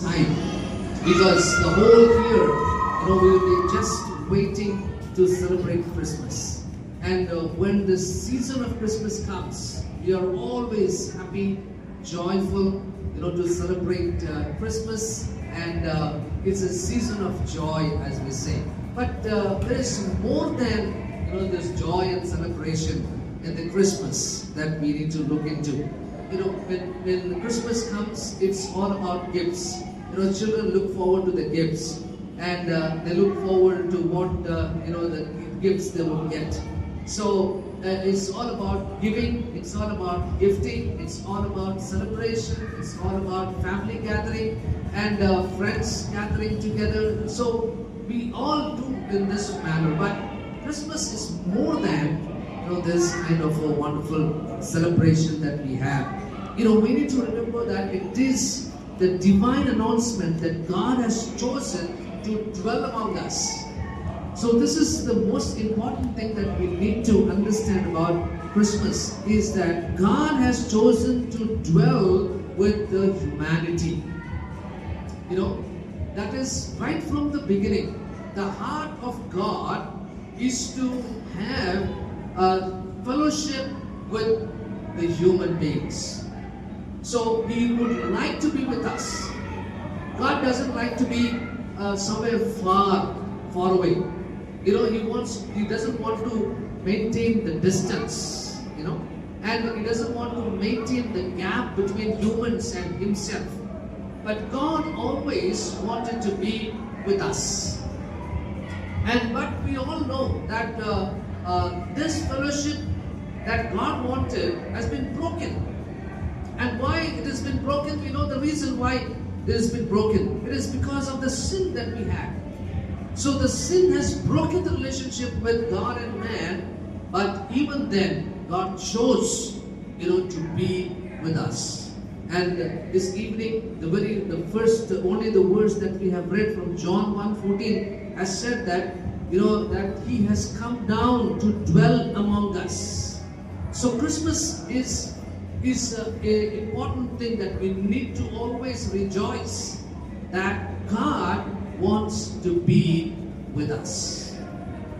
time, because the whole year, we'll be just waiting to celebrate Christmas. And when the season of Christmas comes, we are always happy, joyful, to celebrate Christmas, and it's a season of joy, as we say. But there is more than this joy and celebration in the Christmas that we need to look into. When Christmas comes, it's all about gifts. Children look forward to the gifts, and they look forward to what the gifts they will get. So it's all about giving, it's all about gifting, it's all about celebration, it's all about family gathering and friends gathering together. So we all do in this manner, but Christmas is more than this kind of a wonderful celebration that we have. We need to remember that it is the divine announcement that God has chosen to dwell among us. So this is the most important thing that we need to understand about Christmas, is that God has chosen to dwell with the humanity. That is right from the beginning. The heart of God is to have a fellowship with the human beings. So He would like to be with us. God doesn't like to be somewhere far away. He doesn't want to maintain the distance, and He doesn't want to maintain the gap between humans and Himself. But God always wanted to be with us. But we all know that this fellowship that God wanted has been broken. And why it has been broken? We know the reason why it has been broken. It is because of the sin that we had. So the sin has broken the relationship with God and man, but even then, God chose, to be with us. And this evening, only the verse that we have read from John 1:14 has said that, that He has come down to dwell among us. So Christmas is an important thing that we need to always rejoice, that God wants to be with us.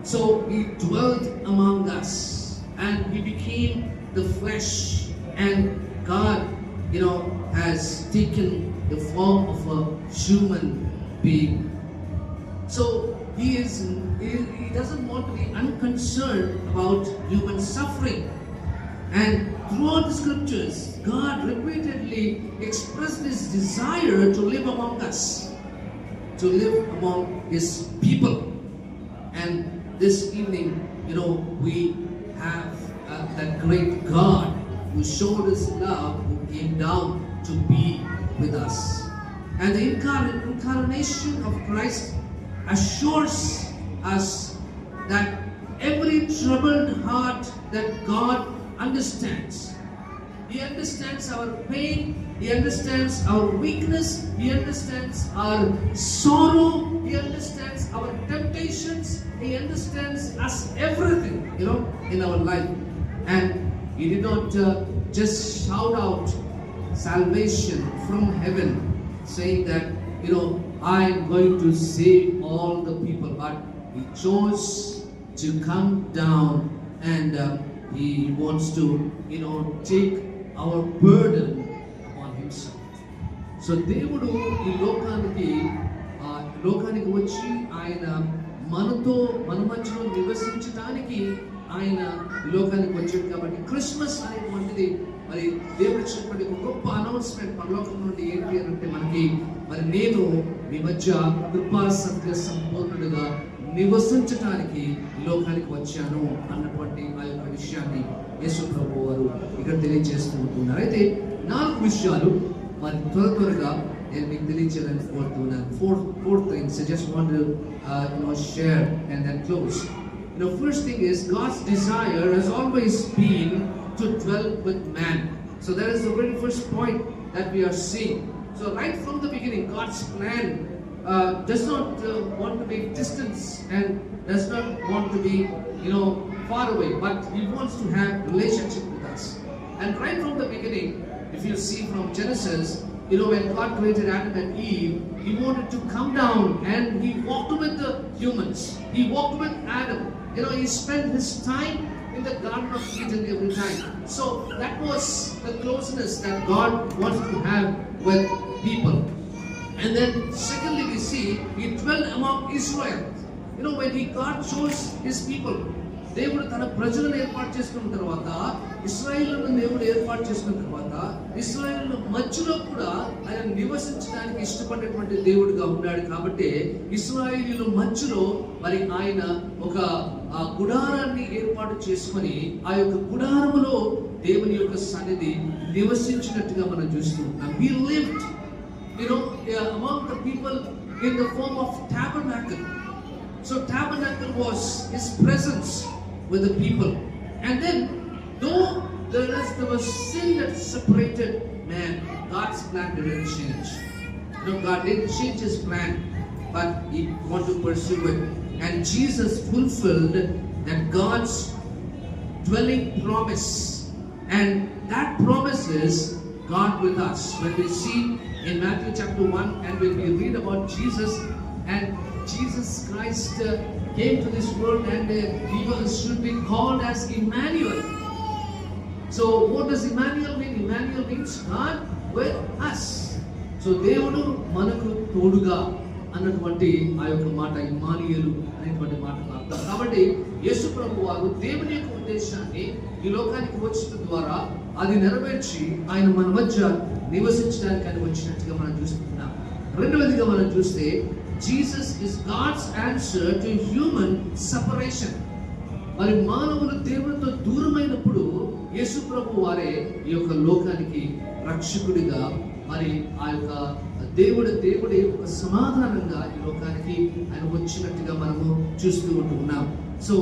So He dwelt among us, and He became the flesh, and God, has taken the form of a human being. So He doesn't want to be unconcerned about human suffering. And throughout the scriptures, God repeatedly expressed His desire to live among us, to live among His people. And this evening, we have that great God who showed His love, who came down to be with us. And the incarnation of Christ assures us that every troubled heart that God understands. He understands our pain, He understands our weakness, He understands our sorrow, He understands our temptations, He understands us everything, in our life. And He did not just shout out salvation from heaven, saying that, I am going to save all the people, but He chose to come down, and He wants to, take our burden upon Himself. So దేవుడు ఈ లోకానికి వచ్చి ఆయన మన మధ్యలో నివసించడానికి ఆయన ఈ లోకానికి వచ్చాడు. కాబట్టి క్రిస్మస్ అనేటువంటిది మరి దేవుడు ఇచ్చినటువంటి ఒక గొప్ప అనౌన్స్మెంట్ పరలోకం నుండి ఏంటి అని అంటే, మరి నేను మీ మధ్య కృపా సత్య సంపూర్ణుడుగా నివసించడానికి లోకానికి వచ్చాను అన్నటువంటి ఆ యొక్క విషయాన్ని యేసు ప్రభువు వారు ఇక్కడ తెలియజేస్తూ ఉంటున్నారు. అయితే 4 విషయాలు మరి త్వరగా నేను మీకు తెలియజేయాలని కోరుతున్నాను. Four things I just want to share and then close. First thing is, God's desire has always been to dwell with man. So that is the very first point that we are seeing. So right from the beginning, God's plan does not want to be distance and does not want to be far away, but He wants to have relationship with us. And right from the beginning, if you see from Genesis, when God created Adam and Eve, He wanted to come down and He walked with the humans. He walked with Adam. He spent His time in the Garden of Eden every time. So that was the closeness that God wanted to have with people. And then secondly we see He dwelt among Israel. When God chose His people, దేవుడు తన ప్రజలను ఏర్పాటు చేసుకున్న తర్వాత, ఇశ్రాయేలును దేవుడు ఏర్పాటు చేసుకున్న తర్వాత, ఇశ్రాయేలు మధ్యలో కూడా ఆయన నివసించడానికి ఇష్టపడేటువంటి దేవుడిగా ఉన్నాడు. కాబట్టి ఇశ్రాయేలు మధ్యలో మరి ఆయన ఒక గుడారాన్ని ఏర్పాటు చేసుకొని ఆ యొక్క గుడారములో దేవుని యొక్క సన్నిధి నివసించినట్టుగా మనం చూస్తూ ఉన్నాం. He lived among the people in the form of tabernacle. So tabernacle was His presence with the people. And then though there was sin that separated man, God's plan didn't change. God didn't change His plan, but He wanted to pursue it. And Jesus fulfilled that God's dwelling promise. And that promise is God with us. When we see in Matthew chapter 1 and when we read about Jesus, and Jesus Christ came to this world and people should be called as Emmanuel. So what does Emmanuel mean? Emmanuel means God with us. So దేవుడు మనకు తోడుగా అన్నటువంటి ఆ యొక్క మాట ఇమ్మానుయేలు అనేటువంటి మాట అర్థం. కాబట్టి యేసు ప్రభు వారు దేవుని యొక్క ఉద్దేశాన్ని ఈ లోకానికి వచ్చిన ద్వారా అది నెరవేర్చి ఆయన మన మధ్య నివసించడానికి ఆయన వచ్చినట్టుగా మనం చూస్తున్నాం. రెండవదిగా మనం చూస్తే Jesus is God's answer to human separation. మరి మానవులు దేవునితో దూరమైనప్పుడు యేసు ప్రభు వారే ఈ యొక్క లోకానికి రక్షకుడిగా మరి ఆ యొక్క దేవుడే ఒక సమాధానంగా ఈ లోకానికి ఆయన వచ్చినట్టుగా మనము చూస్తూ ఉంటున్నాం. సో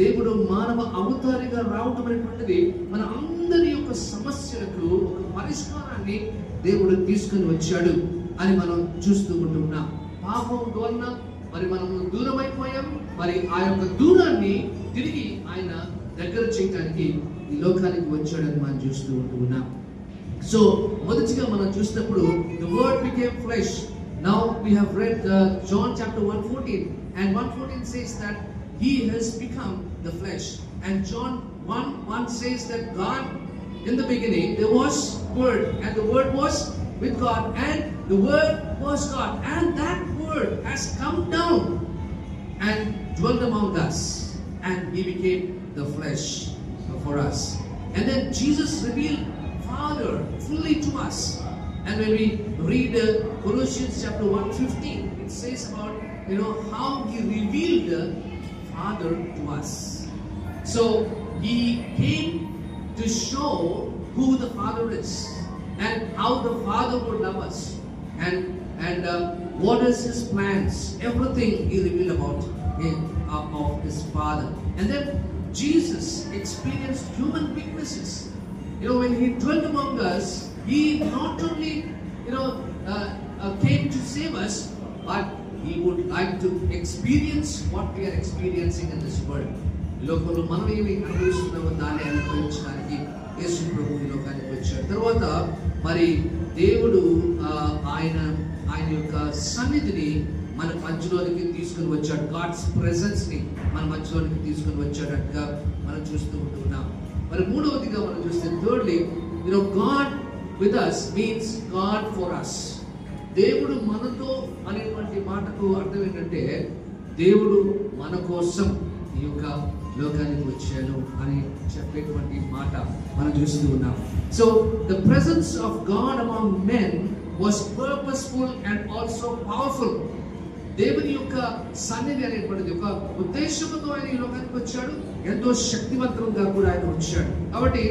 దేవుడు మానవ అవతారిగా రావటం అనేటువంటిది మన అందరి యొక్క సమస్యలకు ఒక పరిష్కారాన్ని దేవుడు తీసుకుని వచ్చాడు అని మనం చూస్తూ ఉంటున్నాం. పాపం వలన మరి మనము దూరం అయిపోయాం. మరి ఆ యొక్క దూరాన్ని తిరిగి ఆయన దగ్గర చేయడానికి ఈ లోకానికి వచ్చాడని మనం చూస్తూ ఉంటున్నాం. సో మొదటిగా మనం చూసినప్పుడు the word became flesh. Now we have read John chapter 1:14 and 1:14 says that He has become the flesh. And John 1:1 says that God, in the beginning there was word and the word was with God and the word was God, and that word has come down and dwelt among us and He became the flesh for us. And then Jesus revealed Father fully to us. And when we read Colossians chapter 1:15, it says about how He revealed Father to us. So He came to show who the Father is and how the Father would love us and what is His plans. Everything He revealed about Him, of His Father. And then Jesus experienced human weaknesses. When He dwelt among us, He not only came to save us, but He would like to experience what we are experiencing in this world. లోకంలో మనం ఏమి అనుభవిస్తున్నామో దాన్ని అనుభవించడానికి యేసు ప్రభు ఈ లోకానికి వచ్చాడు. తర్వాత మరి దేవుడు ఆయన యొక్క సన్నిధిని మన మధ్యలోనికి తీసుకుని వచ్చాడు. గాడ్స్ ప్రెజెన్స్ ని మన మధ్యలోనికి తీసుకుని వచ్చాడట్టుగా మనం చూస్తూ ఉంటున్నాం. మరి మూడవదిగా మనం చూస్తే thirdly God with us means God for us. దేవుడు మనతో అనేటువంటి మాటకు అర్థం ఏంటంటే దేవుడు మన కోసం ఈ యొక్క లోకానికి వచ్చాడు అని చెప్పేటువంటి మాట మనం చూస్తూ ఉన్నాం. So the presence of God among men was purposeful and also powerful. దేవుని యొక్క సన్నిధి అనేటువంటిది ఒక ఉద్దేశంతో ఆయన ఈ లోకానికి వచ్చాడు, ఎంతో శక్తివంతంగా కూడా ఆయన వచ్చాడు. కాబట్టి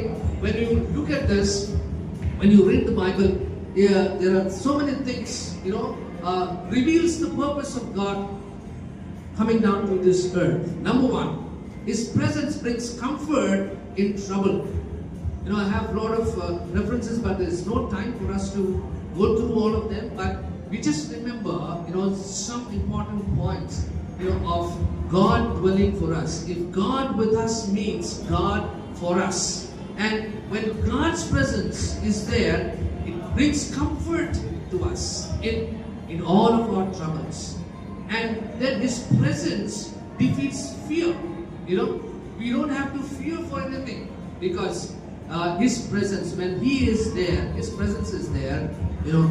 when you look at this, when you read the Bible, there are so many things reveals the purpose of God coming down to this earth. Number one, His presence brings comfort in trouble. I have a lot of references, but there is no time for us to go through all of them. But we just remember, some important points, of God dwelling for us. If God with us means God for us, and when God's presence is there, it brings comfort to us in all of our troubles. And then His presence defeats fear. You know, we don't have to fear for anything, because His presence, when He is there, His presence is there, you know,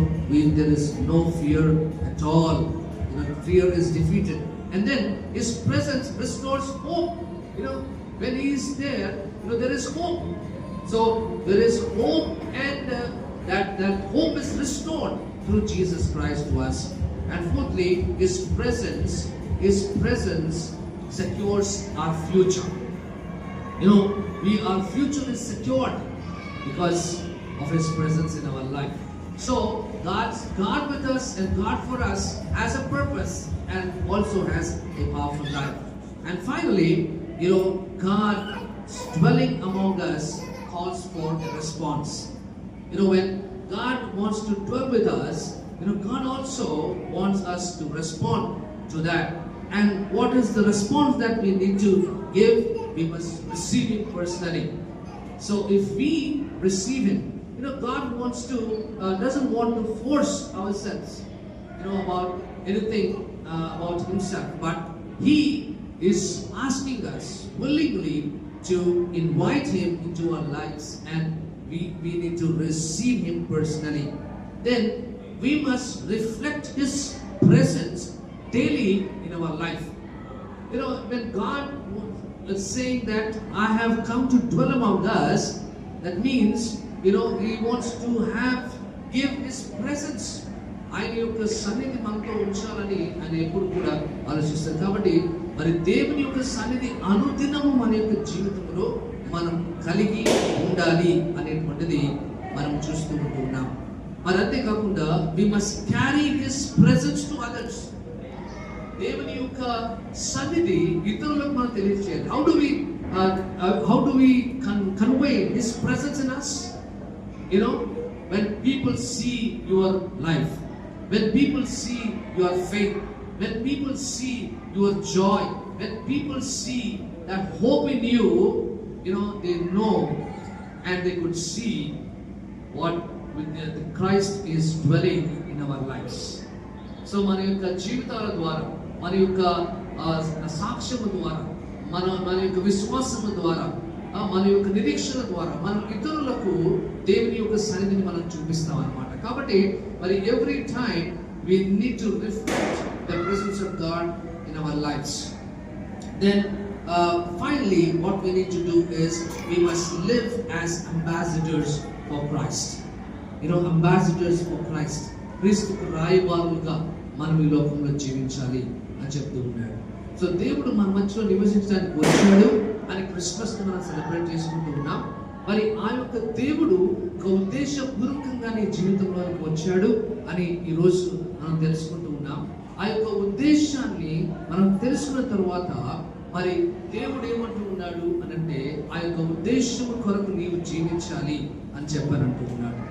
there is no fear at all. You know, fear is defeated. And then His presence restores hope. You know, when He is there, you know, there is hope. So there is hope, and that hope is restored through Jesus Christ to us. And fourthly, His presence secures our future. You know, our future is secured because of His presence in our life. So God with us and God for us has a purpose and also has a powerful life. And finally, you know, God dwelling among us calls for a response. You know, when God wants to dwell with us, you know, God also wants us to respond to that. And what is the response that we need to give? We must receive Him personally. So if we receive Him, you know, God doesn't want to force ourselves, you know, about anything about Himself, but He is asking us willingly to invite Him into our lives, and we need to receive Him personally. Then we must reflect His presence daily in our life. You know, when God is saying that I have come to dwell among us, that means, you know, He wants to give His presence. ఆయన యొక్క సన్నిధి మనతో ఉంచాలని ఆయన ఎప్పుడు కూడా ఆలోచిస్తారు. కాబట్టి మరి దేవుని యొక్క సన్నిధి అనుదినము మన యొక్క జీవితంలో మనం కలిగి ఉండాలి అనేటువంటిది మనం చూస్తూ ఉంటున్నాం. మరి అంతేకాకుండా we must carry His presence to others. దేవుని యొక్క సన్నిధి ఇతరులకు మనం తెలియజేయాలి. How do we convey His presence in us? You know, when people see your life, when people see your faith, when people see your joy, when people see that hope in you, you know, they know and they could see what the Christ is dwelling in our lives. So మన యొక్క జీవితాల ద్వారా, మన యొక్క సాక్ష్యము ద్వారా, మన యొక్క విశ్వాసము ద్వారా, మన యొక్క నిరీక్షణ ద్వారా మనం ఇతరులకు దేవుని యొక్క సన్నిధిని మనం చూపిస్తాం అన్నమాట. కాబట్టి మరి every time we need to reflect the presence of God in our lives. Then finally, what we need to do is we must live as ambassadors for Christ. You know, ambassadors for Christ. క్రీస్తుకు రాయబారులుగా మనం ఈ లోకంలో జీవించాలి అని చెప్తూ ఉన్నాడు. So దేవుడు మన మధ్యలో నివసించడానికి వచ్చాడు అని క్రిస్మస్ ని మనం సెలబ్రేట్ చేసుకుంటూ ఉన్నాం. మరి ఆ యొక్క దేవుడు ఒక ఉద్దేశపూర్వకంగా నీ జీవితంలోకి వచ్చాడు అని ఈరోజు మనం తెలుసుకుంటూ ఉన్నాం. ఆ యొక్క ఉద్దేశాన్ని మనం తెలుసుకున్న తర్వాత మరి దేవుడు ఏమంటూ ఉన్నాడు అని అంటే, ఆ యొక్క ఉద్దేశం కొరకు నీవు జీవించాలి అని చెప్పానంటూ ఉన్నాడు.